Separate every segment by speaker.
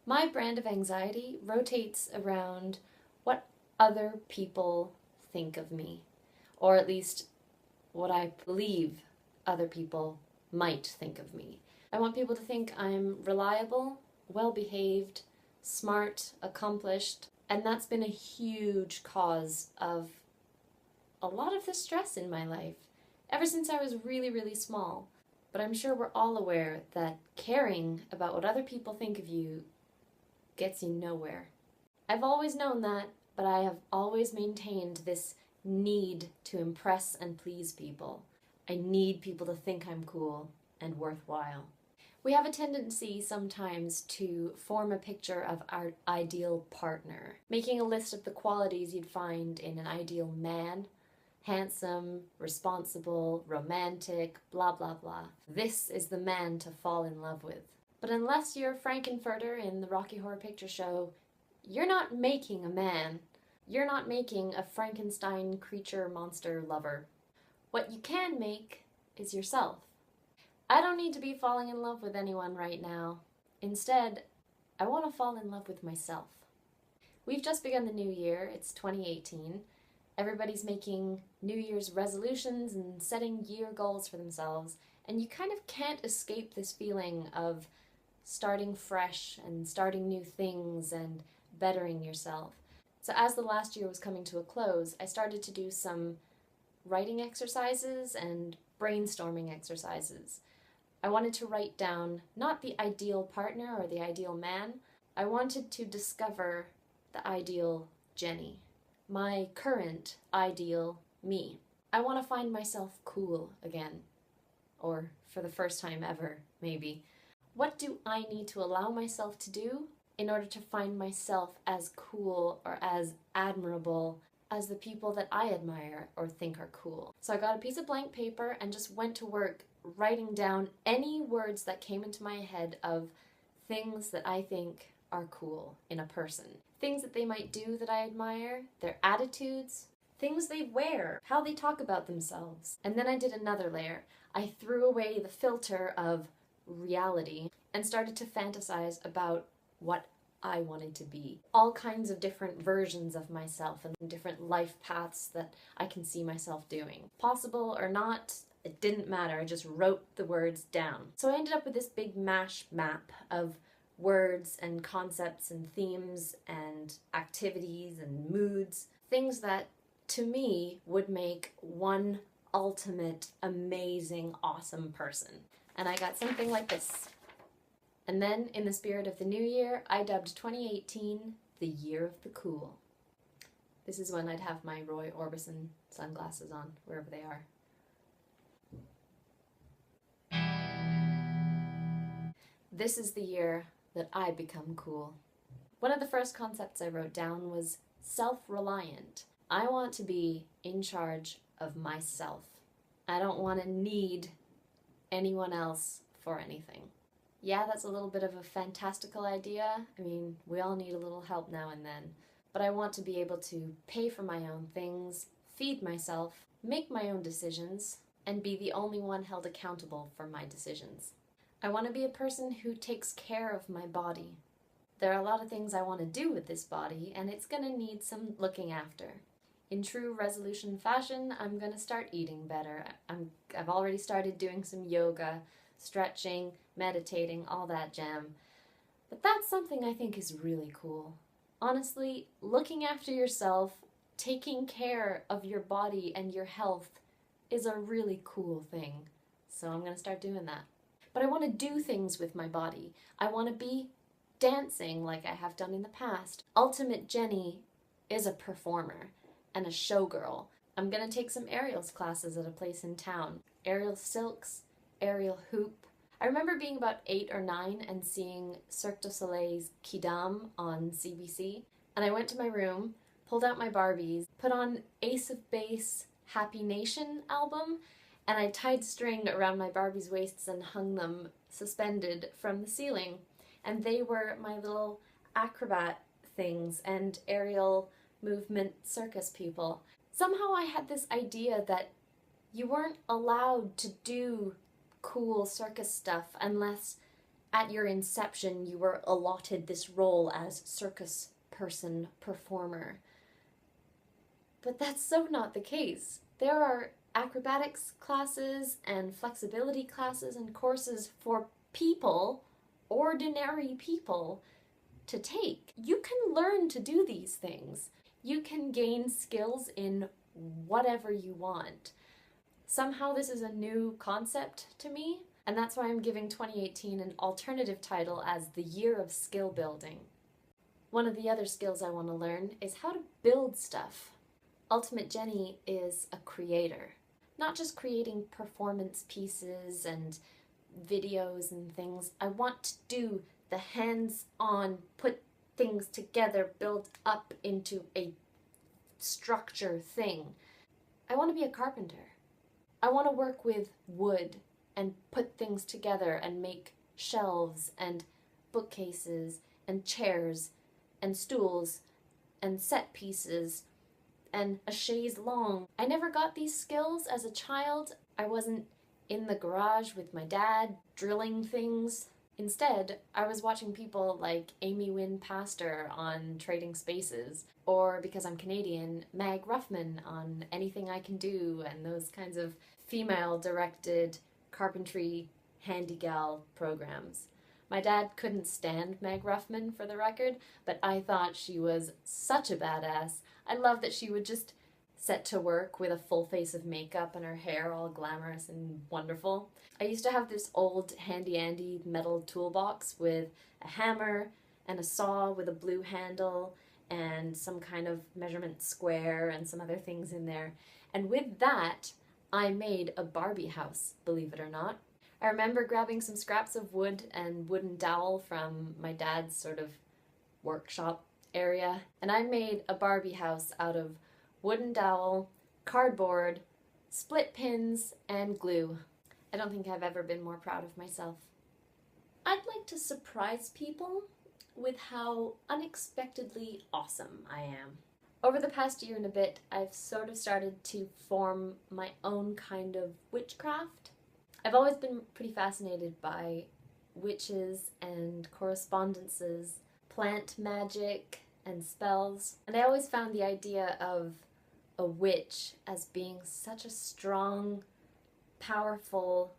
Speaker 1: My brand of anxiety rotates around what other people think of me, or at least what I believe other people might think of me. I want people to think I'm reliable, well behaved, smart, accomplished, and that's been a huge cause of a lot of the stress in my life ever since I was really, really small. But I'm sure we're all aware that caring about what other people think of you gets you nowhere. I've always known that, but I have always maintained this need to impress and please people. I need people to think I'm cool and worthwhile. We have a tendency sometimes to form a picture of our ideal partner, making a list of the qualities you'd find in an ideal man: handsome, responsible, romantic, blah blah blah. This is the man to fall in love with. But unless you're Frankenfurter in the Rocky Horror Picture Show, you're not making a man. You're not making a Frankenstein creature monster lover. What you can make is yourself. I don't need to be falling in love with anyone right now. Instead, I want to fall in love with myself. We've just begun the new year. It's 2018. Everybody's making New Year's resolutions and setting year goals for themselves, and you kind of can't escape this feeling of starting fresh and starting new things and bettering yourself. So as the last year was coming to a close, I started to do some writing exercises and brainstorming exercises. I wanted to write down not the ideal partner or the ideal man. I wanted to discover the ideal Jenny, my current ideal me. I want to find myself cool again, or for the first time ever, maybe. What do I need to allow myself to do in order to find myself as cool or as admirable as the people that I admire or think are cool? So I got a piece of blank paper and just went to work writing down any words that came into my head of things that I think are cool in a person. Things that they might do that I admire, their attitudes, things they wear, how they talk about themselves. And then I did another layer. I threw away the filter of reality and started to fantasize about what I wanted to be. All kinds of different versions of myself and different life paths that I can see myself doing. Possible or not, it didn't matter. I just wrote the words down. So I ended up with this big mash map of words and concepts and themes and activities and moods, things that to me would make one ultimate, amazing, awesome person. And I got something like this. And then, in the spirit of the new year, I dubbed 2018 the year of the cool. This is when I'd have my Roy Orbison sunglasses on, wherever they are. This is the year that I become cool. One of the first concepts I wrote down was self-reliant. I want to be in charge of myself. I don't want to need anyone else for anything. Yeah, that's a little bit of a fantastical idea. I mean, we all need a little help now and then. But I want to be able to pay for my own things, feed myself, make my own decisions, and be the only one held accountable for my decisions. I want to be a person who takes care of my body. There are a lot of things I want to do with this body, and it's going to need some looking after. In true resolution fashion, I'm going to start eating better. I've already started doing some yoga, stretching, meditating, all that jam. But that's something I think is really cool. Honestly, looking after yourself, taking care of your body and your health is a really cool thing. So I'm going to start doing that. But I want to do things with my body. I want to be dancing like I have done in the past. Ultimate Jenny is a performer and a showgirl. I'm going to take some aerials classes at a place in town. Aerial silks, aerial hoop. I remember being about 8 or 9 and seeing Cirque du Soleil's Quidam on CBC. And I went to my room, pulled out my Barbies, put on Ace of Base Happy Nation album, and I tied string around my Barbie's waists and hung them suspended from the ceiling. And they were my little acrobat things and aerial movement circus people. Somehow I had this idea that you weren't allowed to do cool circus stuff unless at your inception you were allotted this role as circus person performer. But that's so not the case. There are acrobatics classes and flexibility classes and courses for people, ordinary people, to take. You can learn to do these things. You can gain skills in whatever you want. Somehow this is a new concept to me, and that's why I'm giving 2018 an alternative title as the Year of Skill Building. One of the other skills I want to learn is how to build stuff. Ultimate Jenny is a creator, not just creating performance pieces and videos and things. I want to do the hands-on, put things together, build up into a structure thing. I want to be a carpenter. I want to work with wood and put things together and make shelves and bookcases and chairs and stools and set pieces and a chaise longue. I never got these skills as a child. I wasn't in the garage with my dad drilling things. Instead, I was watching people like Amy Wynn Pastor on Trading Spaces, or because I'm Canadian, Mag Ruffman on Anything I Can Do, and those kinds of female-directed carpentry handy gal programs. My dad couldn't stand Meg Ruffman, for the record, but I thought she was such a badass. I love that she would just set to work with a full face of makeup and her hair all glamorous and wonderful. I used to have this old handy-andy metal toolbox with a hammer and a saw with a blue handle and some kind of measurement square and some other things in there. And with that, I made a Barbie house, believe it or not. I remember grabbing some scraps of wood and wooden dowel from my dad's sort of workshop area, and I made a Barbie house out of wooden dowel, cardboard, split pins, and glue. I don't think I've ever been more proud of myself. I'd like to surprise people with how unexpectedly awesome I am. Over the past year and a bit, I've sort of started to form my own kind of witchcraft. I've always been pretty fascinated by witches and correspondences, plant magic and spells, and I always found the idea of a witch as being such a strong, powerful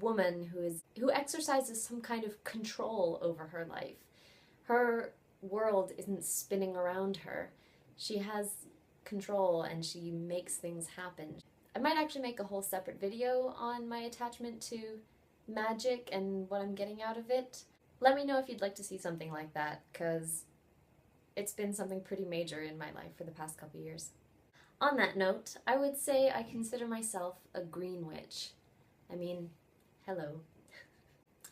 Speaker 1: woman who exercises some kind of control over her life. Her world isn't spinning around her. She has control and she makes things happen. I might actually make a whole separate video on my attachment to magic and what I'm getting out of it. Let me know if you'd like to see something like that, because it's been something pretty major in my life for the past couple years. On that note, I would say I consider myself a green witch. I mean, hello.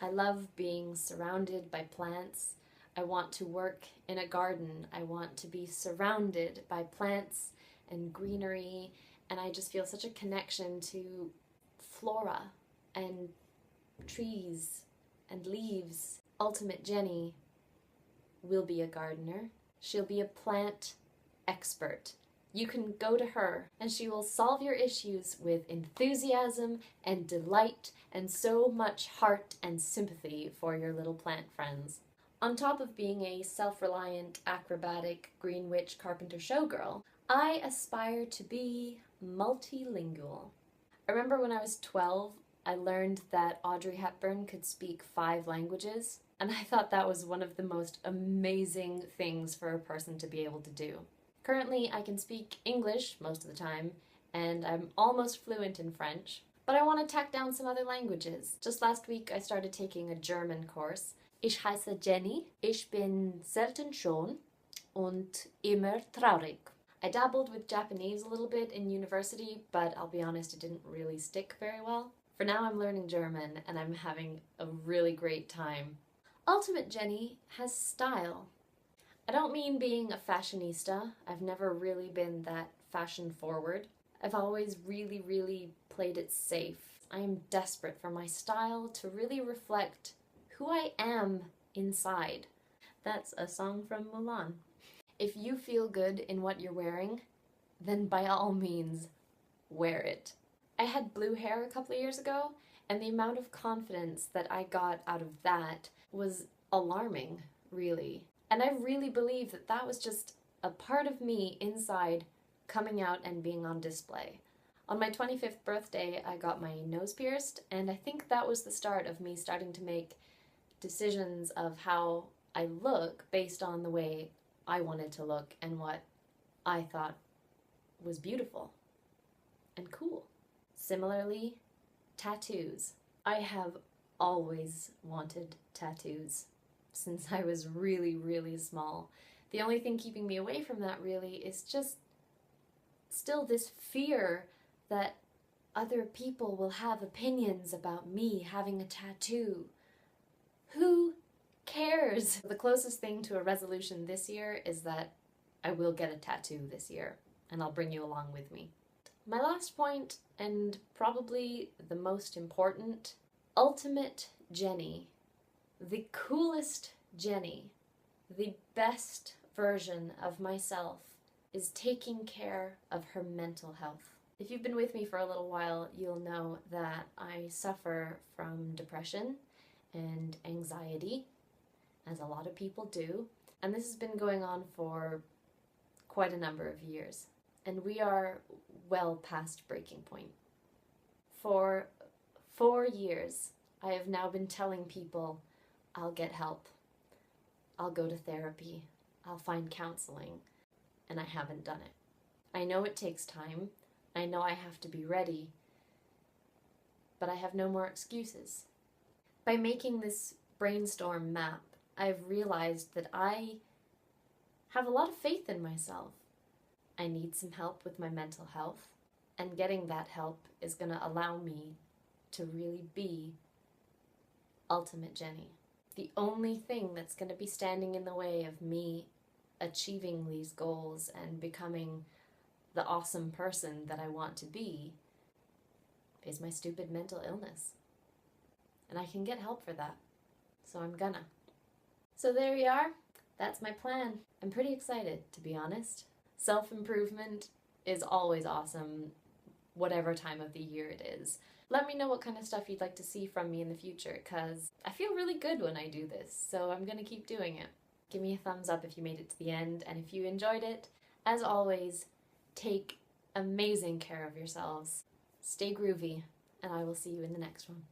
Speaker 1: I love being surrounded by plants. I want to work in a garden. I want to be surrounded by plants and greenery, and I just feel such a connection to flora and trees and leaves. Ultimate Jenny will be a gardener. She'll be a plant expert. You can go to her and she will solve your issues with enthusiasm and delight and so much heart and sympathy for your little plant friends. On top of being a self-reliant, acrobatic, green witch carpenter showgirl, I aspire to be multilingual. I remember when I was 12, I learned that Audrey Hepburn could speak 5 languages, and I thought that was one of the most amazing things for a person to be able to do. Currently, I can speak English most of the time, and I'm almost fluent in French, but I want to tack down some other languages. Just last week, I started taking a German course. Ich heiße Jenny, ich bin selten schon und immer traurig. I dabbled with Japanese a little bit in university, but I'll be honest, it didn't really stick very well. For now, I'm learning German, and I'm having a really great time. Ultimate Jenny has style. I don't mean being a fashionista. I've never really been that fashion forward. I've always really played it safe. I am desperate for my style to really reflect who I am inside. That's a song from Mulan. If you feel good in what you're wearing, then by all means, wear it. I had blue hair a couple of years ago, and the amount of confidence that I got out of that was alarming, really. And I really believe that that was just a part of me inside coming out and being on display. On my 25th birthday, I got my nose pierced, and I think that was the start of me starting to make decisions of how I look based on the way I wanted to look and what I thought was beautiful and cool. Similarly, tattoos. I have always wanted tattoos since I was really, really small. The only thing keeping me away from that really is just still this fear that other people will have opinions about me having a tattoo. Who cares? The closest thing to a resolution this year is that I will get a tattoo this year, and I'll bring you along with me. My last point, and probably the most important, ultimate Jenny, the coolest Jenny, the best version of myself, is taking care of her mental health. If you've been with me for a little while, you'll know that I suffer from depression and anxiety, as a lot of people do, and this has been going on for quite a number of years, and we are well past breaking point. For 4 years, I have now been telling people I'll get help, I'll go to therapy, I'll find counseling, and I haven't done it. I know it takes time, I know I have to be ready, but I have no more excuses. By making this brainstorm map, I've realized that I have a lot of faith in myself. I need some help with my mental health, and getting that help is going to allow me to really be ultimate Jenny. The only thing that's going to be standing in the way of me achieving these goals and becoming the awesome person that I want to be is my stupid mental illness. And I can get help for that. So I'm gonna. So there you are. That's my plan. I'm pretty excited, to be honest. Self-improvement is always awesome, whatever time of the year it is. Let me know what kind of stuff you'd like to see from me in the future, because I feel really good when I do this, so I'm gonna keep doing it. Give me a thumbs up if you made it to the end, and if you enjoyed it, as always, take amazing care of yourselves. Stay groovy, and I will see you in the next one.